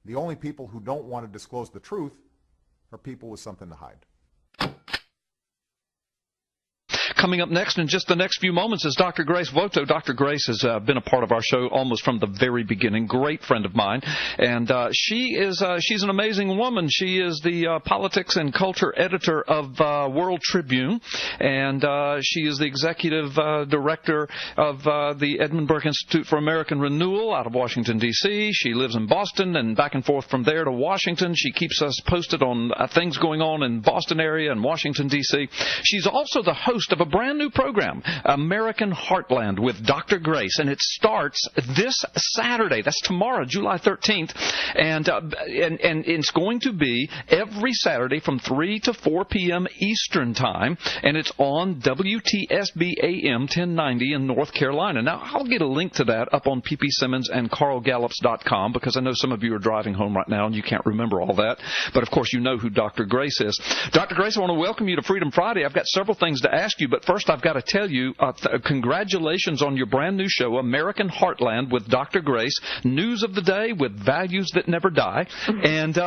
The only people who don't want to disclose the truth are people with something to hide. Coming up next in just the next few moments is Dr. Grace Vuoto. Dr. Grace has been a part of our show almost from the very beginning. Great friend of mine. And she's an amazing woman. She is the politics and culture editor of World Tribune. And she is the executive director of the Edmundberg Institute for American Renewal out of Washington, D.C. She lives in Boston and back and forth from there to Washington. She keeps us posted on things going on in Boston area and Washington, D.C. She's also the host of a brand new program, American Heartland with Dr. Grace, and it starts this Saturday. That's tomorrow, July 13th, and it's going to be every Saturday from 3 to 4 p.m. Eastern Time, and it's on WTSB AM 1090 in North Carolina. Now, I'll get a link to that up on PP Simmons and CarlGallops.com because I know some of you are driving home right now and you can't remember all that, but of course you know who Dr. Grace is. Dr. Grace, I want to welcome you to Freedom Friday. I've got several things to ask you, but first I've got to tell you, congratulations on your brand new show, American Heartland with Dr. Grace, news of the day with values that never die. And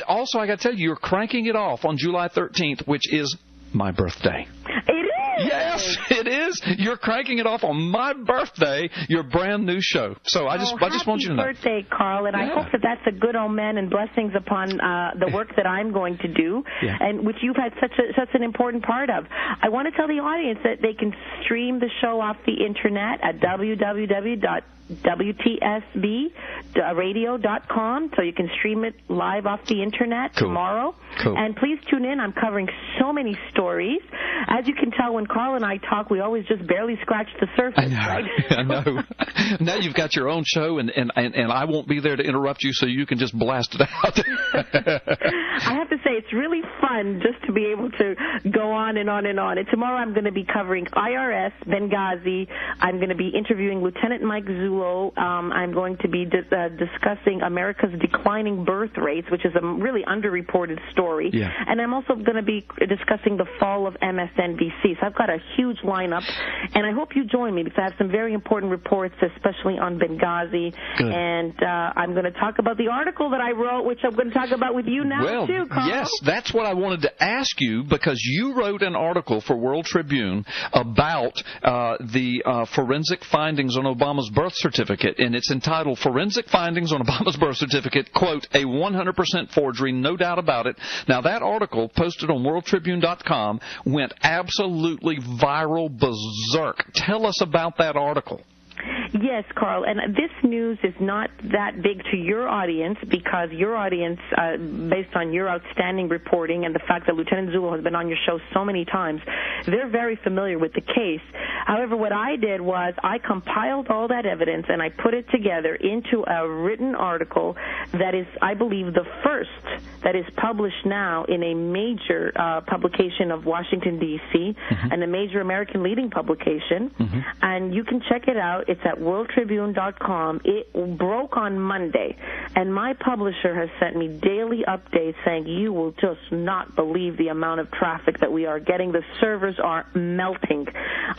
also I got to tell you, you're cranking it off on July 13th, which is my birthday. It is. Yes, it is. You're cranking it off on my birthday, your brand new show. So I just want you to know. Happy birthday, Carl, and I hope that that's a good omen and blessings upon the work that I'm going to do, and which you've had such an important part of. I want to tell the audience that they can stream the show off the internet at www.wtsbradio.com, so you can stream it live off the internet tomorrow. Cool. And please tune in. I'm covering so many stories. As you can tell, when Carl and I talk, we always just barely scratch the surface. I know. Right? I know. Now you've got your own show, and I won't be there to interrupt you, so you can just blast it out. I have to say, it's really fun just to be able to go on and on and on. And tomorrow I'm going to be covering IRS, Benghazi. I'm going to be interviewing Lieutenant Mike Zullo. I'm going to be discussing America's declining birth rates, which is a really underreported story. Yeah. And I'm also going to be discussing the fall of MSNBC. So I've got a huge lineup, and I hope you join me because I have some very important reports, especially on Benghazi. Good. And I'm going to talk about the article that I wrote, which I'm going to talk about with you now, too, Carl. Yes, that's what I wanted to ask you, because you wrote an article for World Tribune about the forensic findings on Obama's birth certificate, and it's entitled Forensic Findings on Obama's Birth Certificate, quote, a 100% forgery, no doubt about it. Now, that article, posted on worldtribune.com, went absolutely viral, berserk. Tell us about that article. Yes, Carl, and this news is not that big to your audience because your audience, based on your outstanding reporting and the fact that Lieutenant Zullo has been on your show so many times, they're very familiar with the case. However, what I did was I compiled all that evidence and I put it together into a written article that is, I believe, the first that is published now in a major publication of Washington, D.C., and a major American leading publication, and you can check it out. It's at worldtribune.com. It broke on Monday, and my publisher has sent me daily updates saying you will just not believe the amount of traffic that we are getting. The servers are melting.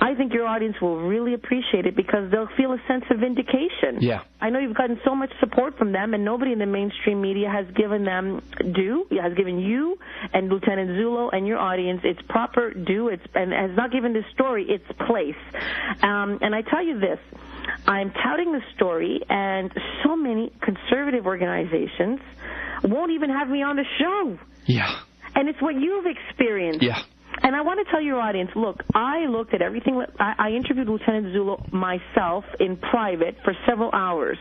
I think your audience will really appreciate it because they'll feel a sense of vindication. Yeah. I know you've gotten so much support from them, and nobody in the mainstream media has given them due. It has given you and Lieutenant Zullo and your audience its proper due, and has not given this story its place. And I tell you this, I'm touting the story, and so many conservative organizations won't even have me on the show. Yeah. And it's what you've experienced. Yeah. And I want to tell your audience, look, I looked at everything. I interviewed Lieutenant Zullo myself in private for several hours.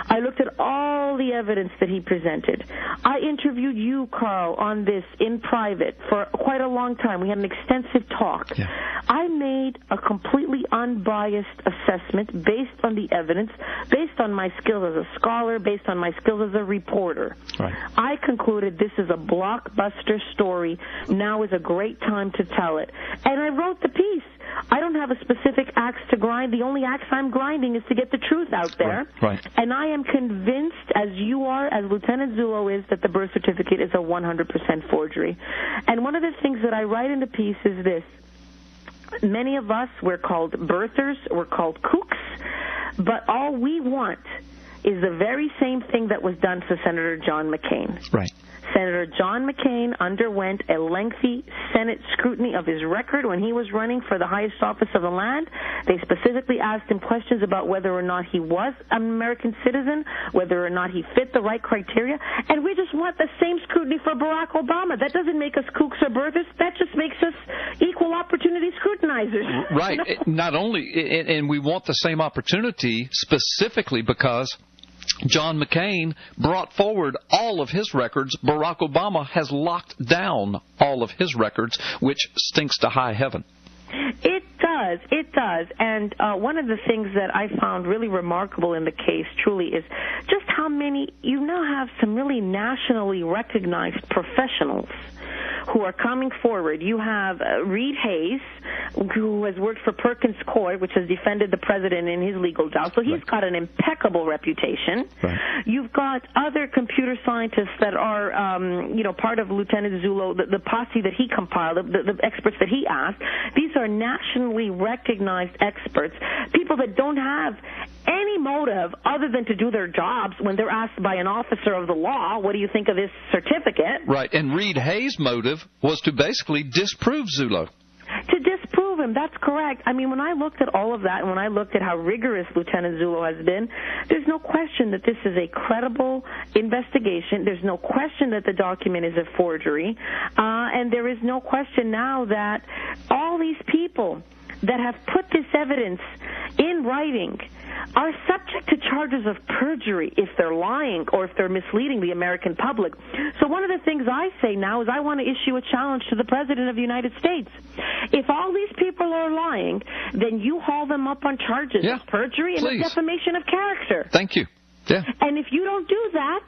I looked at all the evidence that he presented. I interviewed you, Carl, on this in private for quite a long time. We had an extensive talk. Yeah. I made a completely unbiased assessment based on the evidence, based on my skills as a scholar, based on my skills as a reporter. Right. I concluded this is a blockbuster story. Now is a great time to tell it. And I wrote the piece. I don't have a specific axe to grind. The only axe I'm grinding is to get the truth out there. Right. And I am convinced, as you are, as Lieutenant Zullo is, that the birth certificate is a 100% forgery. And one of the things that I write in the piece is this. Many of us, we're called birthers, we're called kooks, but all we want is the very same thing that was done to Senator John McCain. Right. Senator John McCain underwent a lengthy Senate scrutiny of his record when he was running for the highest office of the land. They specifically asked him questions about whether or not he was an American citizen, whether or not he fit the right criteria, and we just want the same scrutiny for Barack Obama. That doesn't make us kooks or birthers. That just makes us equal opportunity scrutinizers. Right. You know? Not only, and we want the same opportunity specifically because John McCain brought forward all of his records. Barack Obama has locked down all of his records, which stinks to high heaven. It does. And one of the things that I found really remarkable in the case, truly, is just how many, you now have some really nationally recognized professionals who are coming forward. You have Reed Hayes, who has worked for Perkins Coie, which has defended the president in his legal job, so he's got an impeccable reputation. Right. You've got other computer scientists that are, part of Lieutenant Zullo, the posse that he compiled, the experts that he asked. These are nationally recognized experts, people that don't have any motive other than to do their jobs when they're asked by an officer of the law, what do you think of this certificate? Right, and Reed Hayes' motive was to basically disprove Zullo. To disprove him, that's correct. I mean, when I looked at all of that and when I looked at how rigorous Lieutenant Zullo has been, there's no question that this is a credible investigation. There's no question that the document is a forgery. And there is no question now that all these people that have put this evidence in writing are subject to charges of perjury if they're lying or if they're misleading the American public. So one of the things I say now is I want to issue a challenge to the President of the United States. If all these people are lying, then you haul them up on charges of perjury and of defamation of character. Thank you. Yeah. And if you don't do that,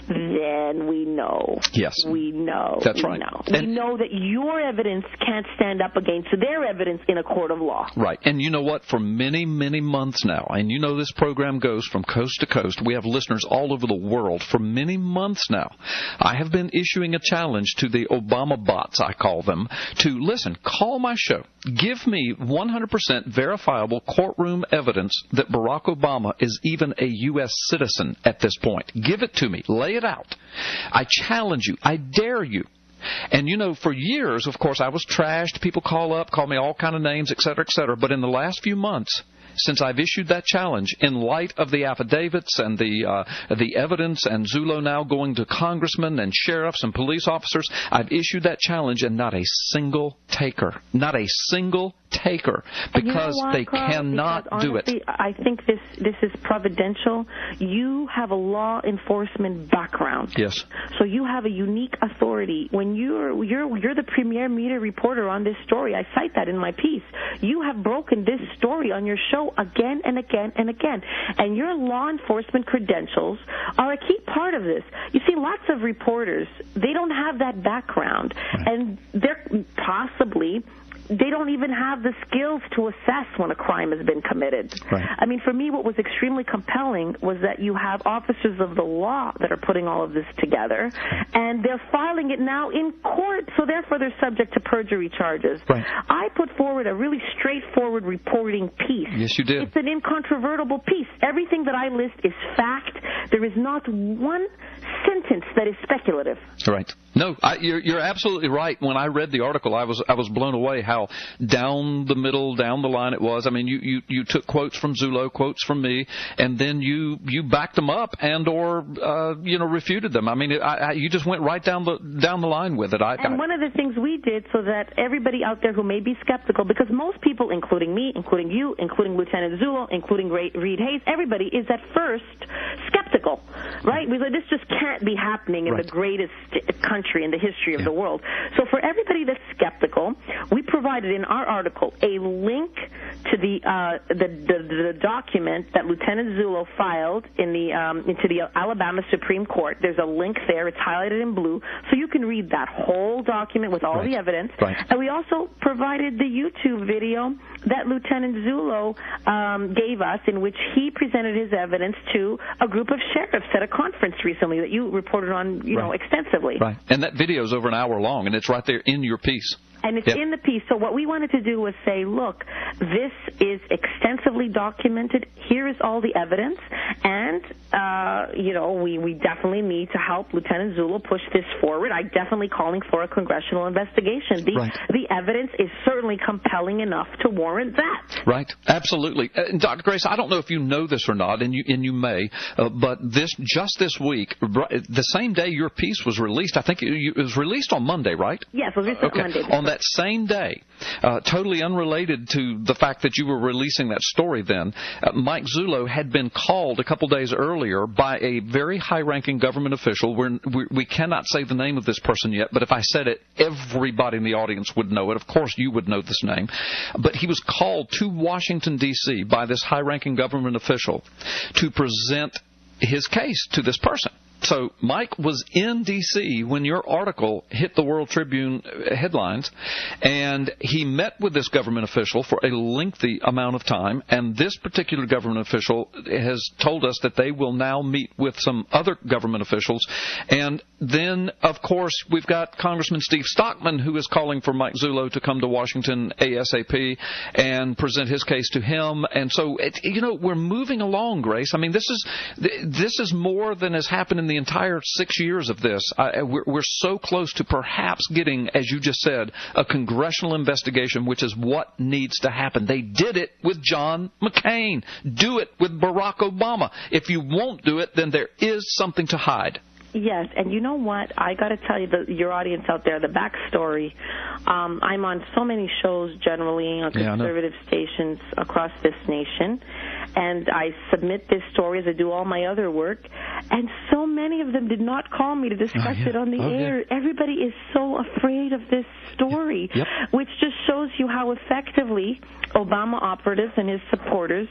then we know. Yes. We know. That's right. We know that your evidence can't stand up against their evidence in a court of law. Right. And you know what? For many, many months now, and you know this program goes from coast to coast. We have listeners all over the world. For many months now, I have been issuing a challenge to the Obama bots, I call them, to listen, call my show. Give me 100% verifiable courtroom evidence that Barack Obama is even a U.S. citizen at this point. Give it to me. Lay it out. I challenge you. I dare you. And, for years, of course, I was trashed. People call me all kind of names, et cetera, et cetera. But in the last few months, since I've issued that challenge, in light of the affidavits and the evidence and Zullo now going to congressmen and sheriffs and police officers, I've issued that challenge and not a single taker. Not a single taker, because they cannot do it. I think this is providential. You have a law enforcement background. Yes. So you have a unique authority. When you're the premier media reporter on this story, I cite that in my piece. You have broken this story on your show again and again and again. And your law enforcement credentials are a key part of this. You see, lots of reporters, they don't have that background. Right. And they're possibly they don't even have the skills to assess when a crime has been committed. Right. I mean, for me, what was extremely compelling was that you have officers of the law that are putting all of this together, and they're filing it now in court, so therefore they're subject to perjury charges. Right. I put forward a really straightforward reporting piece. Yes, you did. It's an incontrovertible piece. Everything that I list is fact. There is not one sentence that is speculative. Right. No, you're absolutely right. When I read the article, I was blown away how down the middle, down the line it was. I mean, you took quotes from Zullo, quotes from me, and then you backed them up and or refuted them. I mean, you just went right down the line with it. And one of the things we did so that everybody out there who may be skeptical, because most people, including me, including you, including Lieutenant Zullo, including Reed Hayes, everybody is at first skeptical, right? We said this just can't be happening in the greatest country in the history of the world. So for everybody that's skeptical, we provided in our article a link to the document that Lieutenant Zullo filed into the Alabama Supreme Court. There's a link there. It's highlighted in blue, so you can read that whole document with all the evidence. Right. And we also provided the YouTube video that Lieutenant Zullo gave us, in which he presented his evidence to a group of sheriffs at a conference recently that you reported on, extensively. Right. And that video is over an hour long, and it's right there in your piece. And it's in the piece. So what we wanted to do was say, look, this is extensively documented. Here is all the evidence. And, we definitely need to help Lieutenant Zulu push this forward. I'm definitely calling for a congressional investigation. The evidence is certainly compelling enough to warrant that. Right. Absolutely. Dr. Grace, I don't know if you know this or not, and you may, but just this week, the same day your piece was released, I think it was released on Monday, right? Yes, it was released on Monday. On that same day, totally unrelated to the fact that you were releasing that story then, Mike Zulu had been called a couple days earlier by a very high-ranking government official. We cannot say the name of this person yet, but if I said it, everybody in the audience would know it. Of course, you would know this name. But he was called to Washington, D.C. by this high-ranking government official to present his case to this person. So Mike was in D.C. when your article hit the World Tribune headlines, and he met with this government official for a lengthy amount of time, and this particular government official has told us that they will now meet with some other government officials. And then, of course, we've got Congressman Steve Stockman, who is calling for Mike Zulu to come to Washington ASAP and present his case to him. And so, we're moving along, Grace. I mean, this is more than has happened in the entire 6 years of this. We're so close to perhaps getting, as you just said, a congressional investigation, which is what needs to happen. They did it with John McCain. Do it with Barack Obama. If you won't do it, then there is something to hide. Yes, and you know what? I got to tell you, your audience out there, the backstory. I'm on so many shows generally on conservative stations across this nation, and I submit this story as I do all my other work, and so many of them did not call me to discuss it on the air. Everybody is so afraid of this story, which just shows you how effectively Obama operatives and his supporters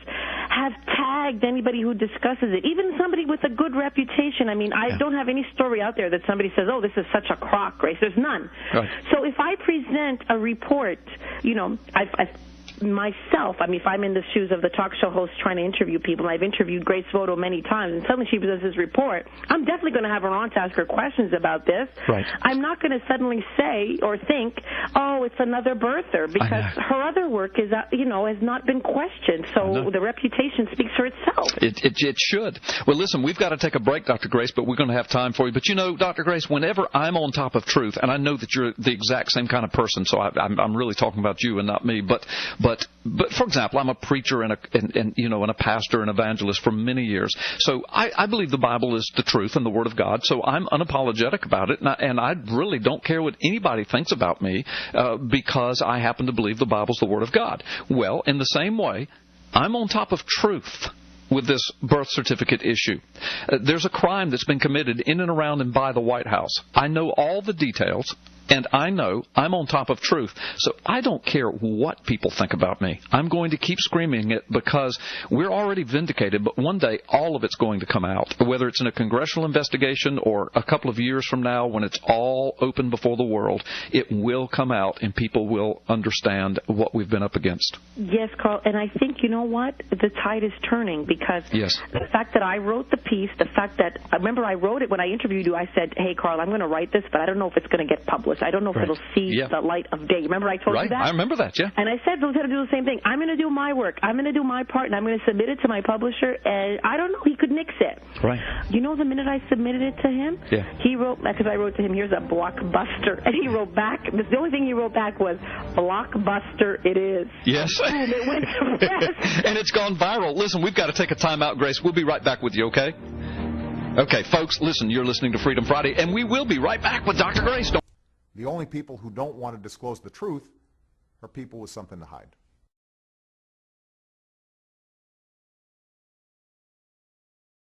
have tagged anybody who discusses it, even somebody with a good reputation. I mean, I don't have any story out there that somebody says, oh, this is such a crock, Grace. There's none. Right. So if I present a report, myself, if I'm in the shoes of the talk show host trying to interview people, and I've interviewed Grace Vuoto many times, and suddenly she does this report, I'm definitely going to have her on to ask her questions about this. Right. I'm not going to suddenly say or think, oh, it's another birther, because her other work is, has not been questioned. So the reputation speaks for itself. It should. Well, listen, we've got to take a break, Dr. Grace, but we're going to have time for you. But Dr. Grace, whenever I'm on top of truth, and I know that you're the exact same kind of person, so I'm really talking about you and not me, but for example, I'm a preacher and a pastor and evangelist for many years. So I believe the Bible is the truth and the Word of God. So I'm unapologetic about it, and I really don't care what anybody thinks about me because I happen to believe the Bible's the Word of God. Well, in the same way, I'm on top of truth with this birth certificate issue. There's a crime that's been committed in and around and by the White House. I know all the details. And I know I'm on top of truth. So I don't care what people think about me. I'm going to keep screaming it because we're already vindicated, but one day all of it's going to come out. Whether it's in a congressional investigation or a couple of years from now when it's all open before the world, it will come out and people will understand what we've been up against. Yes, Carl. And I think, you know what? The tide is turning because the fact that I wrote the piece, the fact that, I remember I wrote it when I interviewed you, I said, hey, Carl, I'm going to write this, but I don't know if it's going to get published. I don't know if it'll see the light of day. Remember I told you that? I remember that, And I said, Lieutenant, do the same thing. I'm going to do my work. I'm going to do my part, and I'm going to submit it to my publisher, and I don't know, he could nix it. Right. You know the minute I submitted it to him? Yeah. He wrote, because I wrote to him, here's a blockbuster. And he wrote back, the only thing he wrote back was, blockbuster it is. Yes. And it went to press. And it's gone viral. Listen, we've got to take a time out, Grace. We'll be right back with you, okay? Okay, folks, listen, you're listening to Freedom Friday, and we will be right back with Dr. Grace. The only people who don't want to disclose the truth are people with something to hide.